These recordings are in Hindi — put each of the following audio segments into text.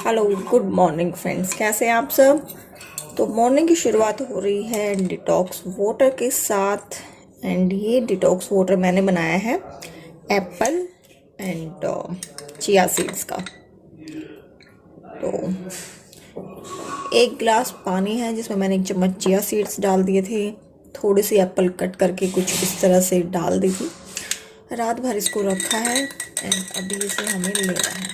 हेलो गुड मॉर्निंग फ्रेंड्स, कैसे हैं आप सब। तो मॉर्निंग की शुरुआत हो रही है डिटॉक्स वाटर के साथ। एंड ये डिटॉक्स वाटर मैंने बनाया है एप्पल एंड चिया सीड्स का। तो एक गिलास पानी है जिसमें मैंने 1 चम्मच चिया सीड्स डाल दिए थे, थोड़ी सी एप्पल कट करके कुछ इस तरह से डाल दी थी। रात भर इसको रखा है एंड अभी इसे हमें लेना है।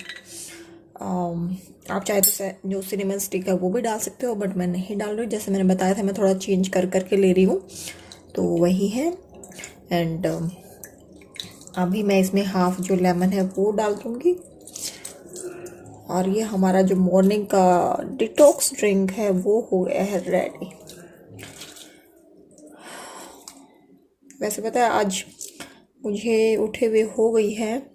आप चाहे तो जो सिनेमन स्टिक है वो भी डाल सकते हो, बट मैं नहीं डाल रही। जैसे मैंने बताया था, मैं थोड़ा चेंज कर करके ले रही हूँ, तो वही है। एंड अभी मैं इसमें हाफ जो लेमन है वो डाल दूँगी। और ये हमारा जो मॉर्निंग का डिटॉक्स ड्रिंक है वो हो गया है रेडी। वैसे पता है, आज मुझे उठे हुए हो गई है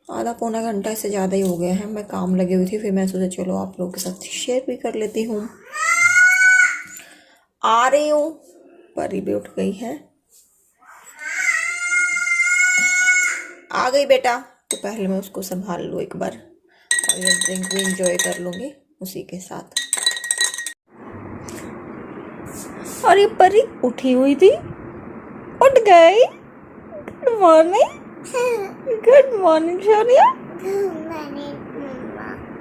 आधा पौना घंटा से ज़्यादा ही हो गया है। मैं काम लगी हुई थी, फिर मैं सोचा चलो आप लोगों के साथ शेयर भी कर लेती हूँ। आ रही हूँ। परी भी उठ गई है। आ गई बेटा। तो पहले मैं उसको संभाल लूँ एक बार और ये ड्रिंक भी इंजॉय कर लूँगी उसी के साथ। और ये परी उठी हुई थी, उठ गई। Good morning. Good morning Sonia.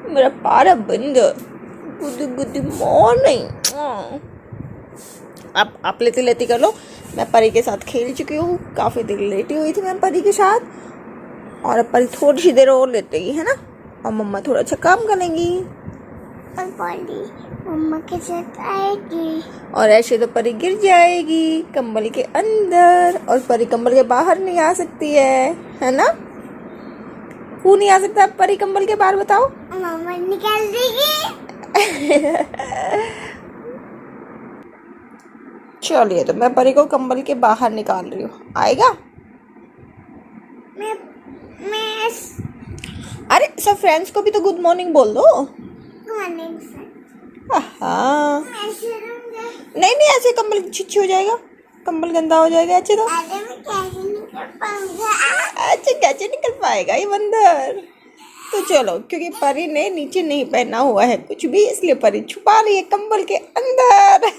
मेरा प्यारा बंदर। Good good morning. आप लेती लेती कर लो। मैं परी के साथ खेल चुकी हूँ, काफ़ी देर लेटी हुई थी मैं परी के साथ। और अब परी थोड़ी सी देर और लेटेगी, है ना। और मम्मा थोड़ा अच्छा काम करेंगी और परी मम्मा के साथ आएगी। और ऐसे तो परी गिर जाएगी कंबल के अंदर, और परी कंबल के बाहर नहीं आ सकती है ना। क्यों नहीं आ सकता परी कंबल के बाहर, बताओ। मम्मा निकाल देगी। चलिए, तो मैं परी को कंबल के बाहर निकाल रही हूँ। आएगा। मैं अरे सब फ्रेंड्स को भी तो गुड मॉर्निंग बोल दो। मॉर्निंग हाँ, नहीं नहीं, ऐसे कंबल छिछी हो जाएगा, कंबल गंदा हो जाएगा ऐसे तो। अरे मैं कैसे निकल पाऊंगा। अच्छा, कैसे निकल पाएगा ये बंदर। तो चलो, क्योंकि परी ने नीचे नहीं पहना हुआ है कुछ भी, इसलिए परी छुपा रही है कंबल के अंदर।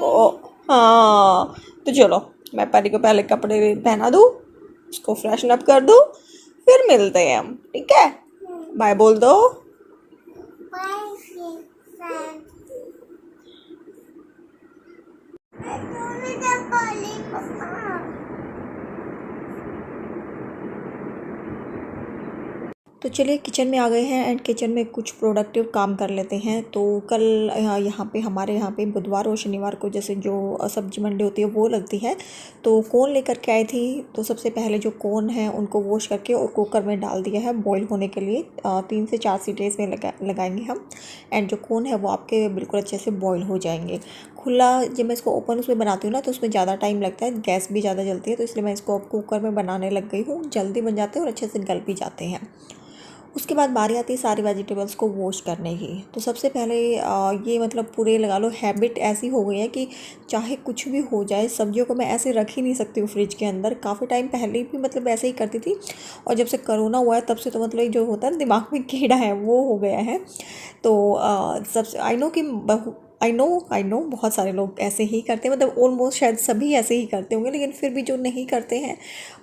ओ हाँ, तो चलो मैं परी को पहले कपड़े पहना दूँ, उसको फ्रेशन अप कर दूँ, फिर मिलते हैं हम। ठीक है, बाय बोल दो। तो चलिए किचन में आ गए हैं एंड किचन में कुछ प्रोडक्टिव काम कर लेते हैं। तो कल हमारे यहाँ पे बुधवार और शनिवार को जैसे जो सब्जी मंडी होती है वो लगती है, तो कोन लेकर के आई थी। तो सबसे पहले जो कोन है उनको वॉश करके और कुकर में डाल दिया है बॉईल होने के लिए। 3 से 4 सीटी इसमें लगाएंगे हम। एंड जो कोन है वो आपके बिल्कुल अच्छे से बॉईल हो जाएंगे। खुला जब मैं इसको ओपन उसमें बनाती हूँ ना, तो उसमें ज़्यादा टाइम लगता है, गैस भी ज़्यादा जलती है, तो इसलिए मैं इसको अब कुकर में बनाने लग गई हूँ। जल्दी बन जाते हैं और अच्छे से गल भी जाते हैं। उसके बाद बारी आती है सारी वेजिटेबल्स को वॉश करने की। तो सबसे पहले ये मतलब पूरे लगा लो हैबिट ऐसी हो गई है कि चाहे कुछ भी हो जाए, सब्जियों को मैं ऐसे रख ही नहीं सकती हूँ फ्रिज के अंदर। काफ़ी टाइम पहले भी मतलब ऐसे ही करती थी, और जब से कोरोना हुआ है तब से तो मतलब जो होता है ना दिमाग में कीड़ा है वो हो गया है। तो सबसे आई नो बहुत सारे लोग ऐसे ही करते हैं, मतलब ऑलमोस्ट शायद सभी ऐसे ही करते होंगे, लेकिन फिर भी जो नहीं करते हैं,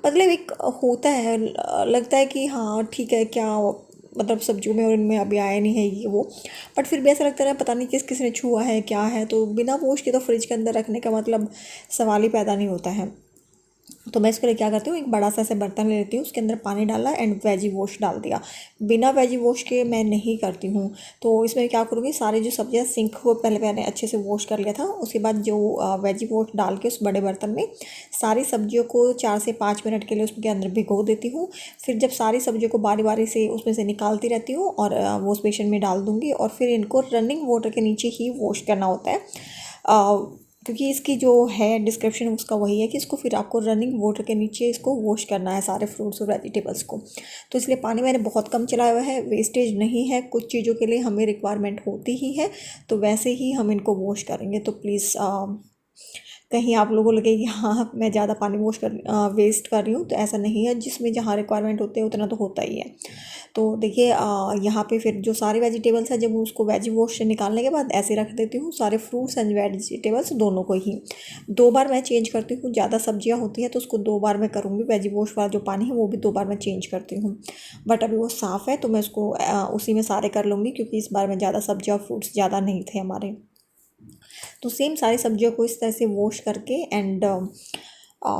मतलब एक होता है, लगता है कि हाँ ठीक है, क्या मतलब सब्जियों में और इनमें अभी आया नहीं है ये वो, बट फिर भी ऐसा लगता है पता नहीं किस किस ने छुआ है क्या है। तो बिना वॉश के तो फ्रिज के अंदर रखने का मतलब सवाल ही पैदा नहीं होता है। तो मैं इसके लिए क्या करती हूँ, एक बड़ा सा ऐसे बर्तन ले लेती हूँ, उसके अंदर पानी डाला एंड वेजी वॉश डाल दिया। बिना वेजी वॉश के मैं नहीं करती हूँ। तो इसमें क्या करूँगी, सारी जो सब्जियाँ सिंक को पहले मैंने अच्छे से वॉश कर लिया था, उसके बाद जो वेजी वॉश डाल के उस बड़े बर्तन में सारी सब्जियों को 4 से 5 मिनट के लिए उसके अंदर भिगो देती हूँ। फिर जब सारी सब्जियों को बारी बारी से उसमें से निकालती रहती हूँ और वॉश बेसिन में डाल दूँगी, और फिर इनको रनिंग वाटर के नीचे ही वॉश करना होता है। क्योंकि इसकी जो है डिस्क्रिप्शन उसका वही है कि इसको फिर आपको रनिंग वाटर के नीचे इसको वॉश करना है सारे फ्रूट्स और वेजिटेबल्स को। तो इसलिए पानी मैंने बहुत कम चलाया हुआ है, वेस्टेज नहीं है। कुछ चीज़ों के लिए हमें रिक्वायरमेंट होती ही है, तो वैसे ही हम इनको वॉश करेंगे। तो प्लीज़ कहीं आप लोगों को लगे कि हाँ मैं ज़्यादा पानी वेस्ट कर रही हूँ, तो ऐसा नहीं है। जिसमें जहाँ रिक्वायरमेंट होते हैं उतना तो होता ही है। तो देखिए यहाँ पे फिर जो सारे वेजिटेबल्स हैं, जब उसको वेजी वॉश से निकालने के बाद ऐसे रख देती हूँ, सारे फ्रूट्स एंड वेजिटेबल्स दोनों को ही 2 बार मैं चेंज करती हूँ। ज़्यादा सब्जियाँ होती हैं तो उसको 2 बार मैं करूँगी, वेजी वॉश वाला जो पानी है वो भी 2 बार मैं चेंज करती हूँ। बट अभी वो साफ़ है तो मैं उसको उसी में सारे कर लूँगी, क्योंकि इस बार में ज़्यादा सब्जियाँ फ्रूट्स ज़्यादा नहीं थे हमारे। तो सेम सारी सब्जियों को इस तरह से वॉश करके एंड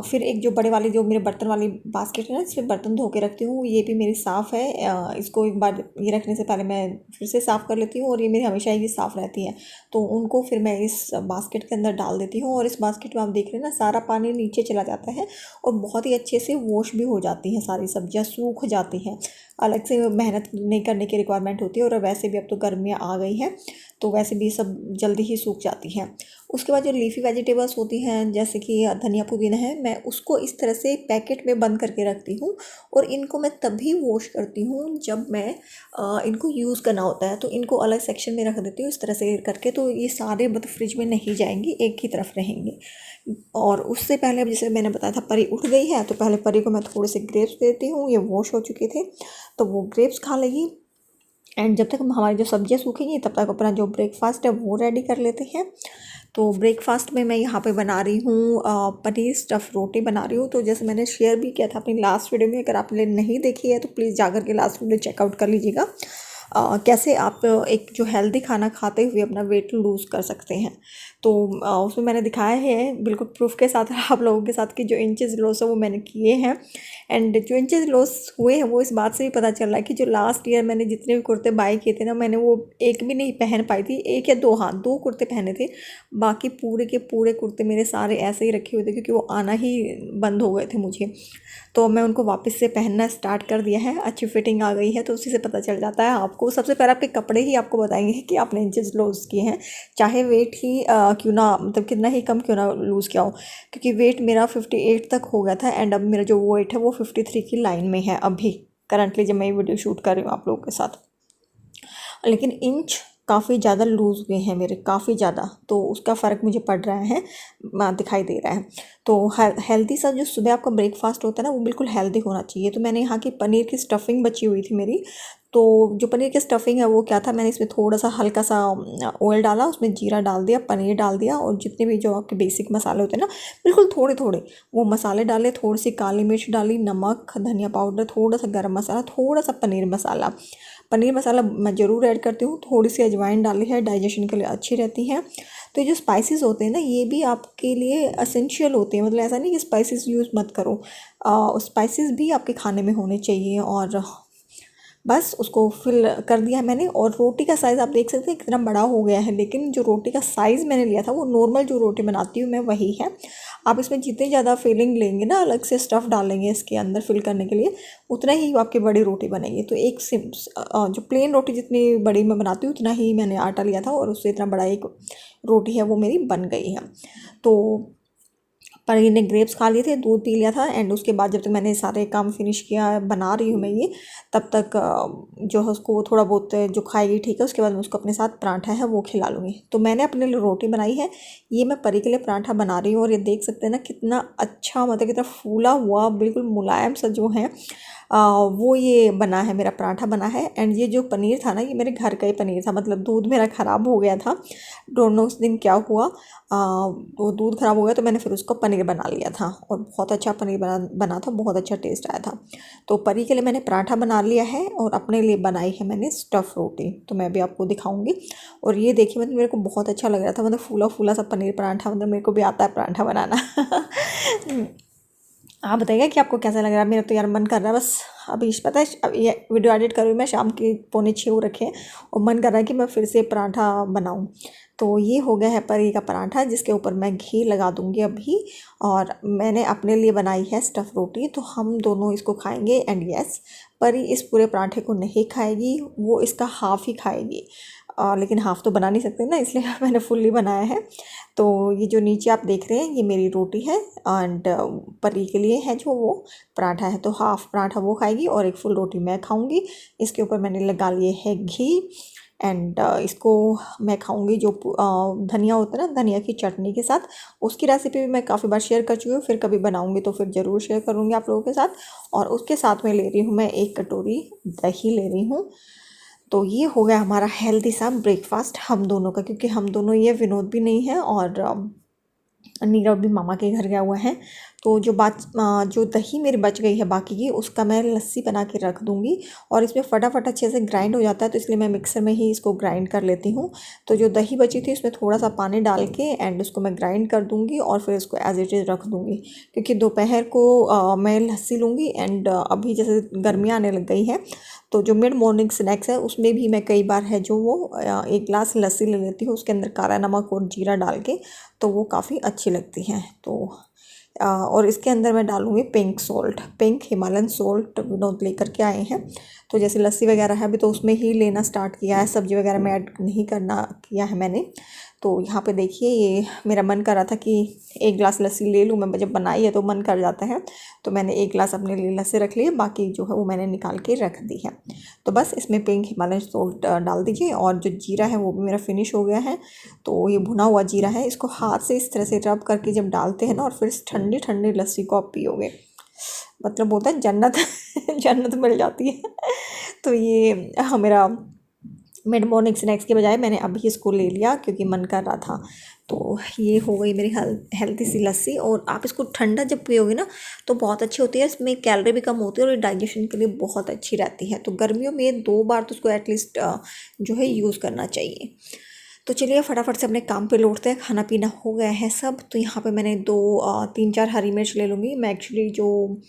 फिर एक जो बड़े वाली जो मेरे बर्तन वाली बास्केट है ना, इसमें बर्तन धो के रखती हूँ, ये भी मेरी साफ़ है। इसको एक बार ये रखने से पहले मैं फिर से साफ़ कर लेती हूँ, और ये मेरी हमेशा ही साफ़ रहती है। तो उनको फिर मैं इस बास्केट के अंदर डाल देती हूँ, और इस बास्केट में आप देख रहे हैं ना, सारा पानी नीचे चला जाता है और बहुत ही अच्छे से वॉश भी हो जाती हैं, सारी सब्जियाँ सूख जाती हैं। अलग से मेहनत नहीं करने की रिक्वायरमेंट होती है, और वैसे भी अब तो गर्मियाँ आ गई हैं तो वैसे भी सब जल्दी ही सूख जाती हैं। उसके बाद जो लीफी वेजिटेबल्स होती हैं, जैसे कि धनिया पुदीना है, मैं उसको इस तरह से पैकेट में बंद करके रखती हूँ, और इनको मैं तभी वॉश करती हूँ जब मैं इनको यूज़ करना होता है। तो इनको अलग सेक्शन में रख देती हूँ इस तरह से करके, तो ये सारे मतलब फ्रिज में नहीं जाएंगी, एक ही तरफ रहेंगे। और उससे पहले, अब जैसे मैंने बताया था परी उठ गई है, तो पहले परी को मैं थोड़े से ग्रेप्स देती हूँ, ये वॉश हो चुके थे तो वो ग्रेप्स खा लेगी। एंड जब तक हमारी जो सब्जियां सूखेंगी तब तक अपना जो ब्रेकफास्ट है वो रेडी कर लेते हैं। तो ब्रेकफास्ट में मैं यहाँ पे बना रही हूँ पनीर स्टफ़ रोटी बना रही हूँ। तो जैसे मैंने शेयर भी किया था अपनी लास्ट वीडियो में, अगर आपने नहीं देखी है तो प्लीज़ जाकर के लास्ट वीडियो चेकआउट कर लीजिएगा। कैसे आप एक जो हेल्दी खाना खाते हुए अपना वेट लूज़ कर सकते हैं। तो उसमें मैंने दिखाया है बिल्कुल प्रूफ के साथ आप लोगों के साथ कि जो इंचेस लॉस है वो मैंने किए हैं। एंड जो इंचेस लॉस हुए हैं वो इस बात से भी पता चल रहा है कि जो लास्ट ईयर मैंने जितने भी कुर्ते बाय किए थे ना, मैंने वो एक भी नहीं पहन पाई थी, एक या दो, हाँ 2 कुर्ते पहने थे। बाकी पूरे के पूरे कुर्ते मेरे सारे ऐसे ही रखे हुए थे, क्योंकि वो आना ही बंद हो गए थे मुझे। तो मैं उनको वापस से पहनना स्टार्ट कर दिया है, अच्छी फिटिंग आ गई है, तो उसी से पता चल जाता है आपको। सबसे पहले आपके कपड़े ही आपको बताएंगे कि आपने इंचेस लूज़ किए हैं, चाहे वेट ही क्यों ना, मतलब कितना ही कम क्यों ना लूज़ किया हो। क्योंकि वेट मेरा 58 तक हो गया था, एंड अब मेरा जो वेट है वो 53 की लाइन में है अभी करंटली, जब मैं ये वीडियो शूट कर रही हूँ आप लोगों के साथ। लेकिन इंच काफ़ी ज़्यादा लूज़ हुए हैं मेरे, काफ़ी ज़्यादा, तो उसका फ़र्क मुझे पड़ रहा है, दिखाई दे रहा है। तो हेल्दी सा जो सुबह आपका ब्रेकफास्ट होता है ना, वो बिल्कुल हेल्दी होना चाहिए। तो मैंने यहाँ की पनीर की स्टफिंग बची हुई थी मेरी, तो जो पनीर की स्टफिंग है वो क्या था, मैंने इसमें थोड़ा सा हल्का सा ऑयल डाला, उसमें जीरा डाल दिया, पनीर डाल दिया, और जितने भी जो आपके बेसिक मसाले होते हैं ना, बिल्कुल थोड़े थोड़े वो मसाले डाले, थोड़ी सी काली मिर्च डाली, नमक, धनिया पाउडर, थोड़ा सा गरम मसाला, थोड़ा सा पनीर मसाला। पनीर मसाला मैं ज़रूर ऐड करती हूँ, थोड़ी सी अजवाइन डाली है, डाइजेशन के लिए अच्छी रहती है। तो ये जो स्पाइसेस होते हैं ना, ये भी आपके लिए असेंशियल होते हैं, मतलब ऐसा नहीं कि स्पाइसेस यूज़ मत करो, स्पाइसेस भी आपके खाने में होने चाहिए। और बस उसको फिल कर दिया है मैंने। और रोटी का साइज़ आप देख सकते हैं कितना बड़ा हो गया है, लेकिन जो रोटी का साइज़ मैंने लिया था वो नॉर्मल जो रोटी बनाती हूँ मैं वही है। आप इसमें जितनी ज़्यादा फिलिंग लेंगे ना, अलग से स्टफ़ डालेंगे इसके अंदर फिल करने के लिए, उतना ही आपकी बड़ी रोटी बनेगी। तो एक जो प्लेन रोटी जितनी बड़ी मैं बनाती हूँ उतना ही मैंने आटा लिया था, और उससे इतना बड़ा एक रोटी है वो मेरी बन गई है। तो पनीर ने ग्रेप्स खा लिए थे, दूध पी लिया था, एंड उसके बाद जब तक मैंने सारे काम फिनिश किया, बना रही हूँ मैं ये, तब तक जो है उसको थोड़ा बहुत जो खाएगी ठीक है, उसके बाद मैं उसको अपने साथ पराठा है वो खिला लूँगी। तो मैंने अपने लिए रोटी बनाई है, ये मैं परी के लिए पराठा बना रही हूँ। और ये देख सकते हैं ना कितना अच्छा, मतलब कितना फूला हुआ, बिल्कुल मुलायम सा जो है वो ये बना है, मेरा पराठा बना है। एंड ये जो पनीर था ना, ये मेरे घर का ही पनीर था, मतलब दूध मेरा ख़राब हो गया था, डोंट नो उस दिन क्या हुआ, वो दूध ख़राब हो गया, तो मैंने फिर उसको पनीर बना लिया था, और बहुत अच्छा पनीर बना था, बहुत अच्छा टेस्ट आया था। तो परी के लिए मैंने पराठा बना लिया है, और अपने लिए बनाई है मैंने स्टफ़ रोटी, तो मैं भी आपको दिखाऊंगी। और ये देखिए, मतलब मेरे को बहुत अच्छा लग रहा था, मतलब फूला फूला सा पनीर पराठा, मतलब मेरे को भी आता है पराठा बनाना। आप बताइएगा कि आपको कैसा लग रहा है। मेरा तो यार मन कर रहा है, बस अभी पता है, अब ये वीडियो एडिट कर रही हूँ मैं, शाम के 6:45 हो रखे हैं, और मन कर रहा है कि मैं फिर से पराठा बनाऊँ। तो ये हो गया है परी का पराठा, जिसके ऊपर मैं घी लगा दूँगी अभी। और मैंने अपने लिए बनाई है स्टफ़ रोटी, तो हम दोनों इसको खाएंगे। एंड यस, परी इस पूरे पराठे को नहीं खाएगी, वो इसका हाफ़ ही खाएगी। लेकिन हाफ़ तो बना नहीं सकते ना, इसलिए मैंने फुल्ली बनाया है। तो ये जो नीचे आप देख रहे हैं ये मेरी रोटी है, एंड परी के लिए है जो वो पराठा है, तो हाफ़ पराठा वो खाएगी और एक फुल रोटी मैं खाऊंगी। इसके ऊपर मैंने लगा लिए है घी। एंड इसको मैं खाऊंगी जो धनिया होता है ना, धनिया की चटनी के साथ। उसकी रेसिपी भी मैं काफ़ी बार शेयर कर चुकी हूँ, फिर कभी बनाऊंगी तो फिर ज़रूर शेयर करूँगी आप लोगों के साथ। और उसके साथ में ले रही हूँ मैं 1 कटोरी दही ले रही हूँ। तो ये हो गया हमारा हेल्दी सा ब्रेकफास्ट हम दोनों का, क्योंकि हम दोनों, ये विनोद भी नहीं है और नीरव भी मामा के घर गया हुआ है। तो जो दही मेरी बच गई है बाकी की, उसका मैं लस्सी बना के रख दूँगी। और इसमें फटाफट अच्छे से ग्राइंड हो जाता है, तो इसलिए मैं मिक्सर में ही इसको ग्राइंड कर लेती हूँ। तो जो दही बची थी उसमें थोड़ा सा पानी डाल के एंड उसको मैं ग्राइंड कर दूँगी और फिर इसको एज इट इज़ रख दूँगी, क्योंकि दोपहर को मैं लस्सी लूँगी। एंड अभी जैसे गर्मियाँ आने लग गई हैं, तो जो मिड मॉर्निंग स्नैक्स है उसमें भी मैं कई बार है जो वो 1 गिलास लस्सी ले लेती हूँ, उसके अंदर काला नमक और जीरा डाल के, तो वो काफ़ी अच्छी लगती हैं। तो और इसके अंदर मैं डालूँगी pink salt, pink Himalayan salt Vinod लेकर के आए हैं। तो जैसे लस्सी वगैरह है अभी तो उसमें ही लेना स्टार्ट किया है, सब्ज़ी वगैरह में ऐड नहीं करना किया है मैंने। तो यहाँ पे देखिए, ये मेरा मन कर रहा था कि 1 गिलास लस्सी ले लूँ मैं, जब बनाई है तो मन कर जाता है। तो मैंने 1 गिलास अपने लिए लस्सी रख ली, बाकी जो है वो मैंने निकाल के रख दी है। तो बस इसमें पिंक हिमालयन सॉल्ट डाल दीजिए। और जो जीरा है वो भी मेरा फिनिश हो गया है। तो ये भुना हुआ जीरा है, इसको हाथ से इस तरह से रब करके जब डालते हैं ना, और फिर इस ठंडी ठंडी लस्सी को आप पियोगे, मतलब बोलते हैं जन्नत जन्नत मिल जाती है। तो ये मेरा मिड मॉर्निंग स्नैक्स के बजाय मैंने अभी इसको ले लिया क्योंकि मन कर रहा था। तो ये हो गई मेरी हेल्थी सी लस्सी। और आप इसको ठंडा जब पियोगे ना तो बहुत अच्छी होती है, इसमें कैलोरी भी कम होती है और ये डाइजेशन के लिए बहुत अच्छी रहती है। तो गर्मियों में 2 बार तो उसको एटलीस्ट जो है यूज़ करना चाहिए। तो चलिए फटाफट से अपने काम पे लौटते हैं, खाना पीना हो गया है सब। तो यहाँ पे मैंने 3-4 हरी मिर्च ले लूँगी। मैं एक्चुअली जो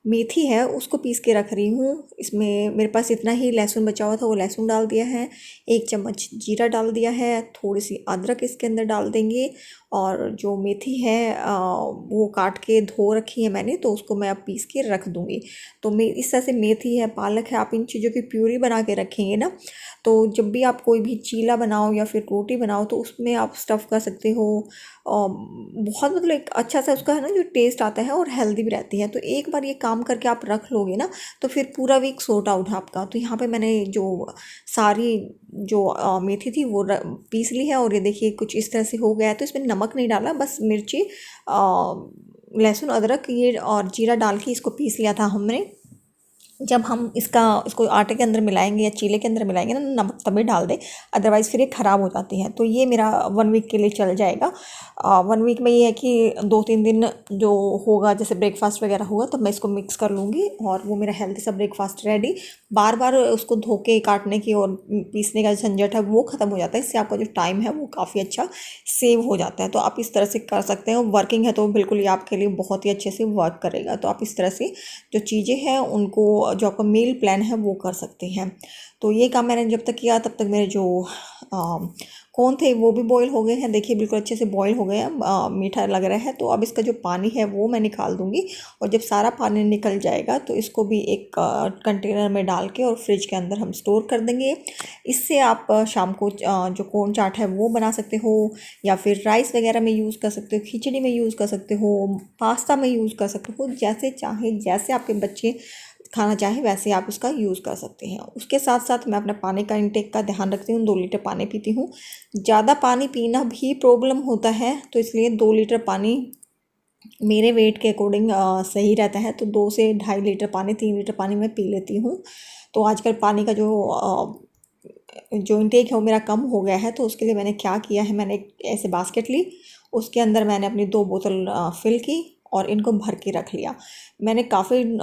मेथी है उसको पीस के रख रही हूँ। इसमें मेरे पास इतना ही लहसुन बचा हुआ था, वो लहसुन डाल दिया है। 1 चम्मच जीरा डाल दिया है, थोड़ी सी अदरक इसके अंदर डाल देंगे। और जो मेथी है वो काट के धो रखी है मैंने, तो उसको मैं अब पीस के रख दूँगी। तो मैं इस तरह से, मेथी है, पालक है, आप इन चीज़ों की प्यूरी बना के रखेंगे ना, तो जब भी आप कोई भी चीला बनाओ या फिर रोटी बनाओ तो उसमें आप स्टफ़ कर सकते हो। बहुत मतलब एक अच्छा सा उसका है ना जो टेस्ट आता है, और हेल्दी भी रहती है। तो एक बार ये काम करके आप रख लोगे ना तो फिर पूरा वीक सॉर्ट आउट है आपका। तो यहाँ पे मैंने जो सारी जो मेथी थी वो पीस ली है। और ये देखिए कुछ इस तरह से हो गया है। तो इसमें नमक नहीं डाला, बस मिर्ची, लहसुन, अदरक ये और जीरा डाल के इसको पीस लिया था हमने। जब हम इसको आटे के अंदर मिलाएंगे या चीले के अंदर मिलाएंगे ना, नमक तभी डाल दें, अदरवाइज़ फिर ये ख़राब हो जाती हैं। तो ये मेरा 1 वीक के लिए चल जाएगा। 1 वीक में ये है कि 2-3 दिन जो होगा, जैसे ब्रेकफास्ट वगैरह होगा तो मैं इसको मिक्स कर लूँगी और वो मेरा हेल्दी सा ब्रेकफास्ट रेडी। बार बार उसको धो के काटने की और पीसने का झंझट है वो ख़त्म हो जाता है। इससे आपका जो टाइम है वो काफ़ी अच्छा सेव हो जाता है। तो आप इस तरह से कर सकते हैं। वर्किंग है तो बिल्कुल ये आपके लिए बहुत ही अच्छे से वर्क करेगा। तो आप इस तरह से जो चीज़ें हैं उनको, जो आपका मील प्लान है वो कर सकते हैं। तो ये काम मैंने जब तक किया तब तक मेरे जो कॉर्न थे वो भी बॉईल हो गए हैं। देखिए बिल्कुल अच्छे से बॉईल हो गए हैं, मीठा लग रहा है। तो अब इसका जो पानी है वो मैं निकाल दूँगी। और जब सारा पानी निकल जाएगा तो इसको भी एक कंटेनर में डाल के और फ्रिज के अंदर हम स्टोर कर देंगे। इससे आप शाम को जो कॉर्न चाट है वो बना सकते हो, या फिर राइस वगैरह में यूज़ कर सकते हो, खिचड़ी में यूज़ कर सकते हो, पास्ता में यूज़ कर सकते हो, जैसे चाहे, जैसे आपके बच्चे खाना चाहें वैसे आप इसका यूज़ कर सकते हैं। उसके साथ साथ मैं अपने पानी का इंटेक का ध्यान रखती हूँ। 2 लीटर पानी पीती हूँ। ज़्यादा पानी पीना भी प्रॉब्लम होता है, तो इसलिए 2 लीटर पानी मेरे वेट के अकॉर्डिंग सही रहता है। तो 2 से 2.5 लीटर पानी, 3 लीटर पानी मैं पी लेती हूँ। तो आजकल पानी का जो इंटेक है वो मेरा कम हो गया है। तो उसके लिए मैंने क्या किया है, मैंने एक ऐसे बास्केट ली, उसके अंदर मैंने अपनी 2 बोतल फिल की और इनको भर के रख लिया। मैंने काफ़ी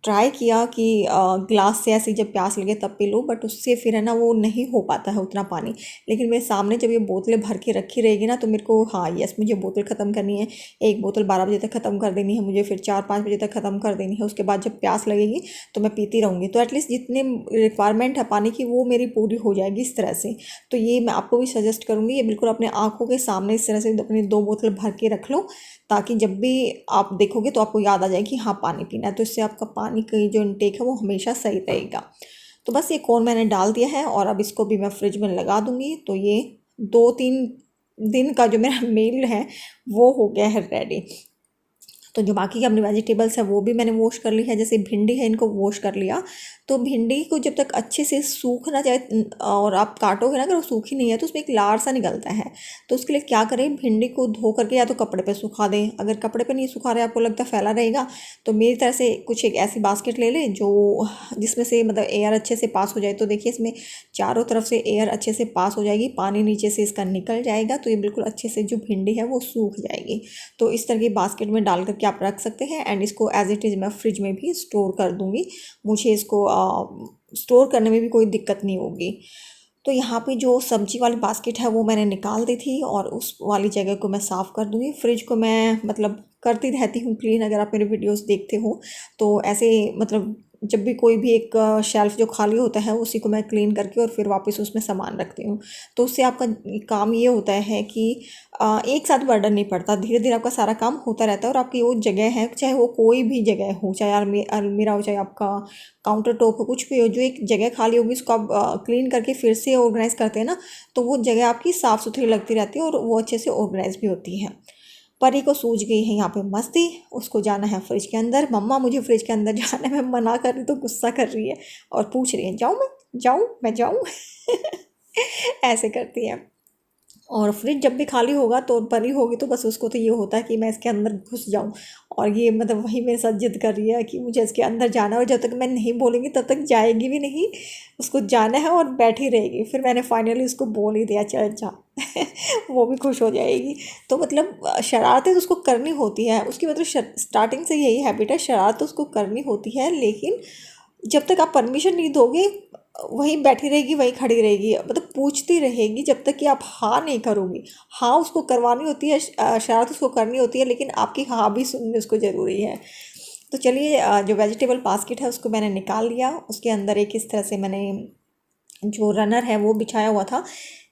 ट्राई किया कि ग्लास से ऐसे जब प्यास लगे तब पी लो, बट उससे फिर है ना वो नहीं हो पाता है उतना पानी। लेकिन मेरे सामने जब ये बोतलें भर के रखी रहेगी ना तो मेरे को, हाँ यस, मुझे बोतल ख़त्म करनी है। 1 बोतल 12 बजे तक ख़त्म कर देनी है मुझे, फिर 4-5 बजे तक ख़त्म कर देनी है। उसके बाद जब प्यास लगेगी तो मैं पीती रहूँगी। तो एटलीस्ट जितने रिक्वायरमेंट है पानी की वो मेरी पूरी हो जाएगी इस तरह से। तो ये मैं आपको भी सजेस्ट करूँगी, ये बिल्कुल अपने आँखों के सामने इस तरह से अपनी 2 बोतल भर के रख लो, ताकि जब भी आप देखोगे तो आपको याद आ जाए कि हाँ पानी पीना है। तो इससे आपका पानी की जो इंटेक है वो हमेशा सही रहेगा। तो बस ये कॉर्न मैंने डाल दिया है और अब इसको भी मैं फ्रिज में लगा दूँगी। तो ये 2-3 दिन का जो मेरा मील है वो हो गया है रेडी। तो जो बाकी के अपने वेजिटेबल्स है वो भी मैंने वॉश कर ली है। जैसे भिंडी है, इनको वॉश कर लिया। तो भिंडी को जब तक अच्छे से सूख ना जाए और आप काटोगे ना, अगर वो सूखी नहीं है तो उसमें एक लार सा निकलता है। तो उसके लिए क्या करें, भिंडी को धो करके या तो कपड़े पे सुखा दें। अगर कपड़े पे नहीं सुखा रहे, आपको लगता है फैला रहेगा, तो मेरी तरह से कुछ एक ऐसी बास्केट ले लें जो जिसमें से मतलब एयर अच्छे से पास हो जाए। तो देखिए इसमें चारों तरफ से एयर अच्छे से पास हो जाएगी, पानी नीचे से इसका निकल जाएगा, तो ये बिल्कुल अच्छे से जो भिंडी है वो सूख जाएगी। तो इस तरह की बास्केट में डाल करके आप रख सकते हैं। एंड इसको एज इट इज़ मैं फ्रिज में भी स्टोर कर दूँगी, मुझे इसको स्टोर करने में भी कोई दिक्कत नहीं होगी। तो यहाँ पे जो सब्जी वाली बास्केट है वो मैंने निकाल दी थी और उस वाली जगह को मैं साफ़ कर दूँगी। फ्रिज को मैं मतलब करती रहती हूँ क्लीन, अगर आप मेरे वीडियोस देखते हो तो ऐसे मतलब जब भी कोई भी एक शेल्फ़ जो खाली होता है उसी को मैं क्लीन करके और फिर वापस उसमें सामान रखती हूँ। तो उससे आपका काम ये होता है कि एक साथ बर्डन नहीं पड़ता, धीरे धीरे आपका सारा काम होता रहता है। और आपकी वो जगह है, चाहे वो कोई भी जगह हो, चाहे अलमीरा हो, चाहे आपका काउंटर टॉप हो, कुछ भी हो, जो एक जगह खाली होगी उसको आप क्लीन करके फिर से ऑर्गेनाइज़ करते हैं ना, तो वो जगह आपकी साफ़ सुथरी लगती रहती है और वो अच्छे से ऑर्गेनाइज भी होती है। परी को सूझ गई है यहाँ पे मस्ती, उसको जाना है फ्रिज के अंदर। मम्मा मुझे फ्रिज के अंदर जाने में मना कर रही तो गुस्सा कर रही है और पूछ रही है मैं जाऊँ ऐसे करती है। और फ्रिज जब भी खाली होगा तो परी होगी तो बस उसको तो ये होता है कि मैं इसके अंदर घुस जाऊं, और ये मतलब वही मेरे साथ जिद कर रही है कि मुझे इसके अंदर जाना है। और जब तक मैं नहीं बोलूँगी तब तक जाएगी भी नहीं, उसको जाना है और बैठी रहेगी। फिर मैंने फाइनली उसको बोल ही दिया चल जा वो भी खुश हो जाएगी। तो मतलब शरारतें तो उसको करनी होती है, उसकी मतलब स्टार्टिंग से यही हैबिट है, शरारत तो उसको करनी होती है, लेकिन जब तक आप परमिशन नहीं दोगे वहीं बैठी रहेगी, वहीं खड़ी रहेगी, मतलब पूछती रहेगी जब तक कि आप हाँ नहीं करोगी। हाँ उसको करवानी होती है, शरारत उसको करनी होती है, लेकिन आपकी हाँ भी सुननी उसको ज़रूरी है। तो चलिए जो वेजिटेबल बास्केट है उसको मैंने निकाल लिया। उसके अंदर एक इस तरह से मैंने जो रनर है वो बिछाया हुआ था।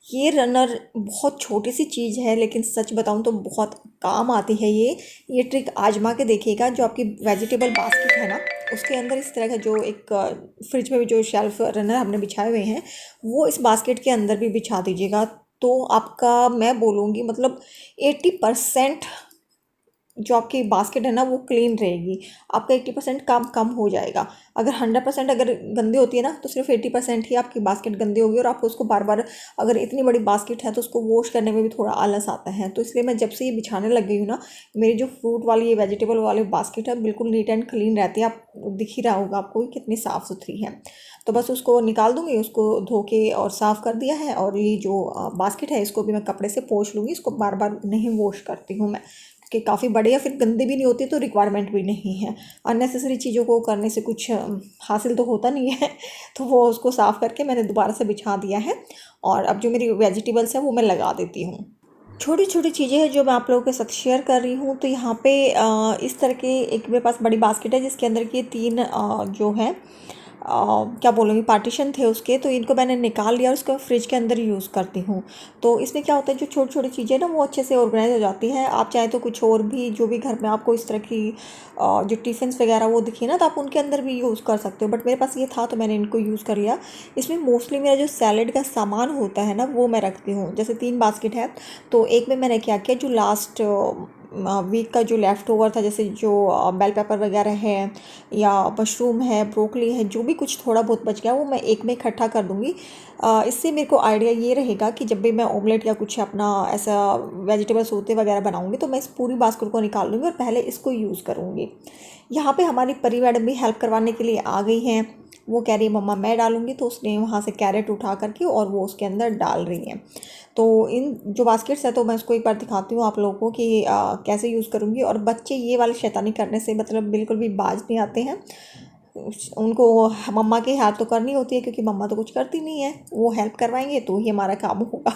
ये रनर बहुत छोटी सी चीज़ है, लेकिन सच बताऊं तो बहुत काम आती है ये ट्रिक आजमा के देखिएगा। जो आपकी वेजिटेबल बास्केट है ना, उसके अंदर इस तरह का जो एक फ्रिज में भी जो शेल्फ रनर हमने बिछाए हुए हैं वो इस बास्केट के अंदर भी बिछा दीजिएगा। तो आपका मैं बोलूँगी मतलब 80% जो आपकी बास्केट है ना वो क्लीन रहेगी। आपका 80% काम कम हो जाएगा। अगर 100% अगर गंदी होती है ना तो सिर्फ 80% ही आपकी बास्केट गंदी होगी, और आपको उसको बार बार, अगर इतनी बड़ी बास्केट है तो उसको वॉश करने में भी थोड़ा आलस आता है। तो इसलिए मैं जब से ये बिछाने लग गई हूँ ना, मेरी जो फ्रूट वाली ये वेजिटेबल वाली बास्केट है बिल्कुल नीट एंड क्लीन रहती है। आप दिख ही रहा होगा आपको कि कितनी साफ़ सुथरी है। तो बस उसको निकाल दूँगी, उसको धो के और साफ़ कर दिया है। और ये जो बास्केट है इसको भी मैं कपड़े से पोंछ लूँगी, इसको बार बार नहीं वॉश करती हूँ मैं, कि काफ़ी बड़ी या फिर गंदी भी नहीं होती, तो रिक्वायरमेंट भी नहीं है। अननेसेसरी चीज़ों को करने से कुछ हासिल तो होता नहीं है तो वो उसको साफ़ करके मैंने दोबारा से बिछा दिया है। और अब जो मेरी वेजिटेबल्स हैं वो मैं लगा देती हूँ। छोटी छोटी चीज़ें हैं जो मैं आप लोगों के साथ शेयर कर रही हूँ। तो यहाँ पे इस तरह के एक मेरे पास बड़ी बास्केट है जिसके अंदर की 3 जो है क्या बोलूँगी पार्टीशन थे उसके, तो इनको मैंने निकाल लिया और उसको फ्रिज के अंदर यूज़ करती हूँ। तो इसमें क्या होता है, जो छोटी छोटी चीज़ें ना वो अच्छे से ऑर्गेनाइज हो जाती हैं। आप चाहे तो कुछ और भी जो भी घर में आपको इस तरह की जो टिफ़िन्स वगैरह वो दिखी ना, तो आप उनके अंदर भी यूज़ कर सकते हो। बट मेरे पास ये था तो मैंने इनको यूज़ कर लिया। इसमें मोस्टली मेरा जो सैलेड का सामान होता है ना वो मैं रखती हूँ। जैसे 3 बास्केट है, तो एक में मैंने क्या किया, जो लास्ट वीक का जो लेफ़्ट ओवर था, जैसे जो बेल पेपर वगैरह है या मशरूम है, ब्रोकली है, जो भी कुछ थोड़ा बहुत बच गया वो मैं एक में इकट्ठा कर दूँगी। इससे मेरे को आइडिया ये रहेगा कि जब भी मैं ऑमलेट या कुछ अपना ऐसा वेजिटेबल सोते वगैरह बनाऊँगी तो मैं इस पूरी बास्केट को निकाल लूँगी और पहले इसको यूज़ करूँगी। यहाँ पे हमारी परी मैडम भी हेल्प करवाने के लिए आ गई हैं। वो कह रही है मम्मा मैं डालूँगी, तो उसने वहाँ से कैरेट उठा करके और वो उसके अंदर डाल रही हैं। तो इन जो बास्केट्स है तो मैं उसको एक बार दिखाती हूँ आप लोगों को कि कैसे यूज़ करूँगी। और बच्चे ये वाली शैतानी करने से मतलब बिल्कुल भी बाज नहीं आते हैं। उनको मम्मा की हेल्प तो करनी होती है, क्योंकि मम्मा तो कुछ करती नहीं है, वो हेल्प करवाएंगे तो ही हमारा काम होगा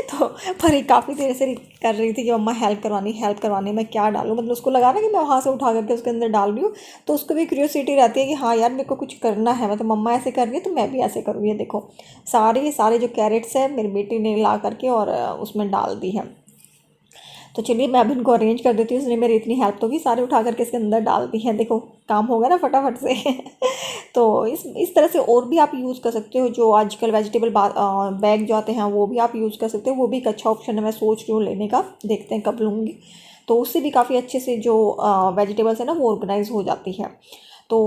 तो पर ये काफ़ी देर से कर रही थी कि मम्मा हेल्प करवानी, मैं क्या डालूँ, मतलब उसको लगा ना कि मैं वहाँ से उठा करके उसके अंदर डाल रही हूँ। तो उसको भी क्यूरियोसिटी रहती है कि हाँ यार मेरे को कुछ करना है, मतलब मम्मा ऐसे कर रही है तो मैं भी ऐसे करूँ। ये देखो सारे जो कैरेट्स हैं मेरी बेटी ने ला करके और उसमें डाल दी है। तो चलिए मैं अभी इनको अरेंज कर देती हूँ। उसने मेरी इतनी हेल्प तो की, सारे उठा करके इसके अंदर डाल दी है। देखो काम होगा ना फटाफट से तो इस तरह से और भी आप यूज़ कर सकते हो। जो आजकल वेजिटेबल बैग जो आते हैं वो भी आप यूज़ कर सकते हो, वो भी एक अच्छा ऑप्शन है। मैं सोच रही हूँ लेने का, देखते हैं कब लूँगी। तो उससे भी काफ़ी अच्छे से जो वेजिटेबल्स है ना वो ऑर्गेनाइज हो जाती है। तो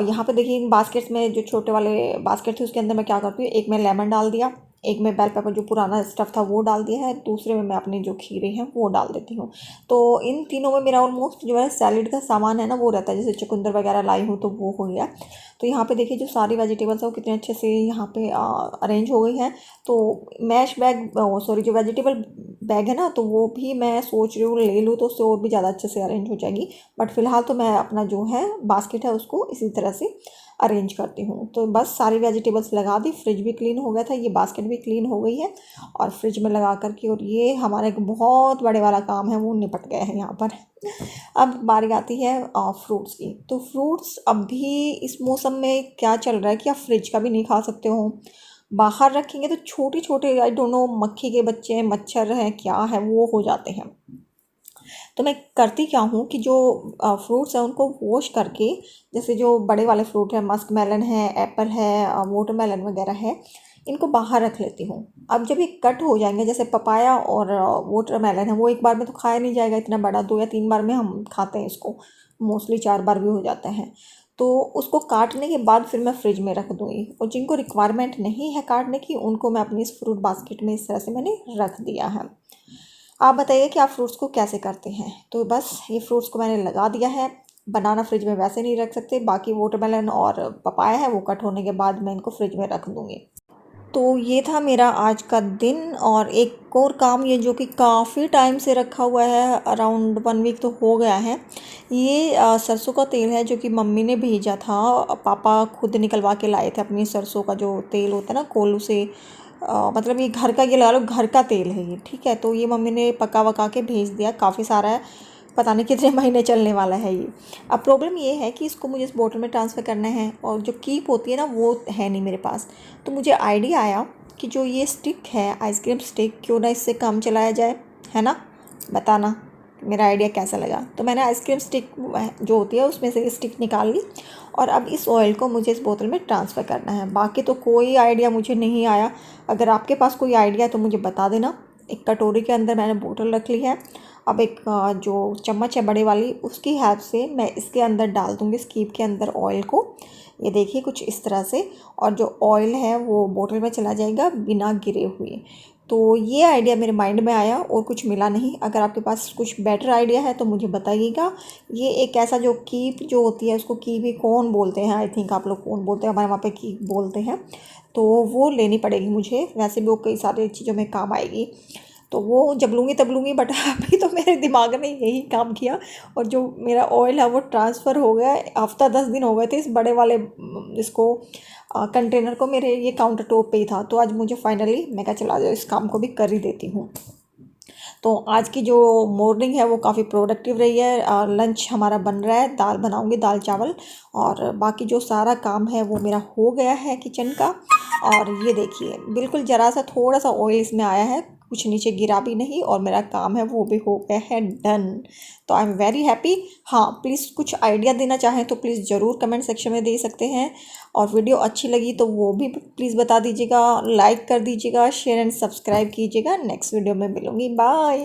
यहाँ पे देखिए इन बास्केट्स में जो छोटे वाले बास्केट थे उसके अंदर मैं क्या करती हूँ, एक में लेमन डाल दिया, एक में बेल पेपर जो पुराना स्टफ़ था वो डाल दिया है, दूसरे में मैं अपने जो खीरे हैं वो डाल देती हूँ। तो इन तीनों में मेरा ऑलमोस्ट जो है सैलेड का सामान है ना वो रहता है, जैसे चुकंदर वगैरह लाई हूँ तो वो हो गया। तो यहाँ पे देखिए जो सारी वेजिटेबल्स है वो कितने अच्छे से यहाँ पे अरेंज हो गई हैं। तो मैश बैग सॉरी जो वेजिटेबल बैग है ना तो वो भी मैं सोच रही हूँ ले लूँ, तो उससे और भी ज़्यादा अच्छे से अरेंज हो जाएगी। बट फ़िलहाल तो मैं अपना जो है बास्केट है उसको इसी तरह से अरेंज करती हूँ। तो बस सारी वेजिटेबल्स लगा दी, फ्रिज भी क्लीन हो गया था, ये बास्केट भी क्लीन हो गई है और फ्रिज में लगा करके, और ये हमारा एक बहुत बड़े वाला काम है वो निपट गया है यहाँ पर। अब बारी आती है फ्रूट्स की। तो फ्रूट्स अभी इस मौसम में क्या चल रहा है कि आप फ्रिज का भी नहीं खा सकते हो, बाहर रखेंगे तो छोटे छोटे आई डोंट नो मक्खी के बच्चे हैं, मच्छर हैं, क्या है वो हो जाते हैं। तो मैं करती क्या हूँ कि जो फ्रूट्स हैं उनको वॉश करके, जैसे जो बड़े वाले फ्रूट है, मस्क मेलन है, एप्पल है, वाटरमेलन वगैरह है, इनको बाहर रख लेती हूँ। अब जब ये कट हो जाएंगे, जैसे पपाया और वाटरमेलन है वो एक बार में तो खाया नहीं जाएगा इतना बड़ा, 2 या 3 बार में हम खाते हैं इसको, मोस्टली 4 बार भी हो जाता है। तो उसको काटने के बाद फिर मैं फ्रिज में रख दूँगी, और जिनको रिक्वायरमेंट नहीं है काटने की उनको मैं अपनी इस फ्रूट बास्केट में इस तरह से मैंने रख दिया है। आप बताइए कि आप फ्रूट्स को कैसे करते हैं। तो बस ये फ्रूट्स को मैंने लगा दिया है। बनाना फ्रिज में वैसे नहीं रख सकते, बाकी वाटरमेलन और पपाया है वो कट होने के बाद मैं इनको फ्रिज में रख दूँगी। तो ये था मेरा आज का दिन। और एक और काम ये जो कि काफ़ी टाइम से रखा हुआ है, अराउंड 1 वीक तो हो गया है। ये सरसों का तेल है जो कि मम्मी ने भेजा था, पापा खुद निकलवा के लाए थे अपनी सरसों का जो तेल होता है ना कोल्हू से। मतलब ये घर का, ये लगा लो घर का तेल है ये, ठीक है। तो ये मम्मी ने पका वका के भेज दिया, काफ़ी सारा है, पता नहीं कितने महीने चलने वाला है ये। अब प्रॉब्लम ये है कि इसको मुझे इस बोतल में ट्रांसफ़र करना है, और जो कीप होती है ना वो है नहीं मेरे पास। तो मुझे आइडिया आया कि जो ये स्टिक है आइसक्रीम स्टिक, क्यों ना इससे काम चलाया जाए, है ना। बताना मेरा आइडिया कैसा लगा। तो मैंने आइसक्रीम स्टिक जो होती है उसमें से स्टिक निकाल ली, और अब इस ऑयल को मुझे इस बोतल में ट्रांसफ़र करना है। बाकी तो कोई आइडिया मुझे नहीं आया। अगर आपके पास कोई आइडिया है तो मुझे बता देना। एक कटोरी के अंदर मैंने बोतल रख ली है। अब एक जो चम्मच है बड़े वाली, उसकी हेल्प से मैं इसके अंदर डाल दूँगी, स्कीप के अंदर ऑयल को। ये देखिए कुछ इस तरह से, और जो ऑयल है वो बोतल में चला जाएगा बिना गिरे हुए। तो ये आइडिया मेरे माइंड में आया और कुछ मिला नहीं। अगर आपके पास कुछ बेटर आइडिया है तो मुझे बताइएगा। ये एक ऐसा जो कीप जो होती है, उसको कीप ही कौन बोलते हैं, आई थिंक आप लोग कौन बोलते हैं, हमारे वहाँ पे कीप बोलते हैं। तो वो लेनी पड़ेगी मुझे, वैसे भी वो कई सारी चीज़ों में काम आएगी। तो वो जब लूँगी तब लूँगी, बट अभी तो मेरे दिमाग ने यही काम किया। और जो मेरा ऑयल है वो ट्रांसफ़र हो गया, हफ्ता 10 दिन हो गए थे इस बड़े वाले इसको कंटेनर को, मेरे ये काउंटर टॉप पे ही था। तो आज मुझे फाइनली मैं कहा चला जाओ इस काम को भी कर ही देती हूँ। तो आज की जो मॉर्निंग है वो काफ़ी प्रोडक्टिव रही है। लंच हमारा बन रहा है, दाल बनाऊंगी, दाल चावल, और बाकी जो सारा काम है वो मेरा हो गया है किचन का। और ये देखिए बिल्कुल ज़रा सा थोड़ा सा ऑयल इसमें आया है, कुछ नीचे गिरा भी नहीं, और मेरा काम है वो भी हो गया है डन। तो आई एम वेरी हैप्पी। हाँ प्लीज़ कुछ आइडिया देना चाहें तो प्लीज़ ज़रूर कमेंट सेक्शन में दे सकते हैं। और वीडियो अच्छी लगी तो वो भी प्लीज़ बता दीजिएगा, लाइक कर दीजिएगा, शेयर एंड सब्सक्राइब कीजिएगा। नेक्स्ट वीडियो में मिलूँगी, बाय।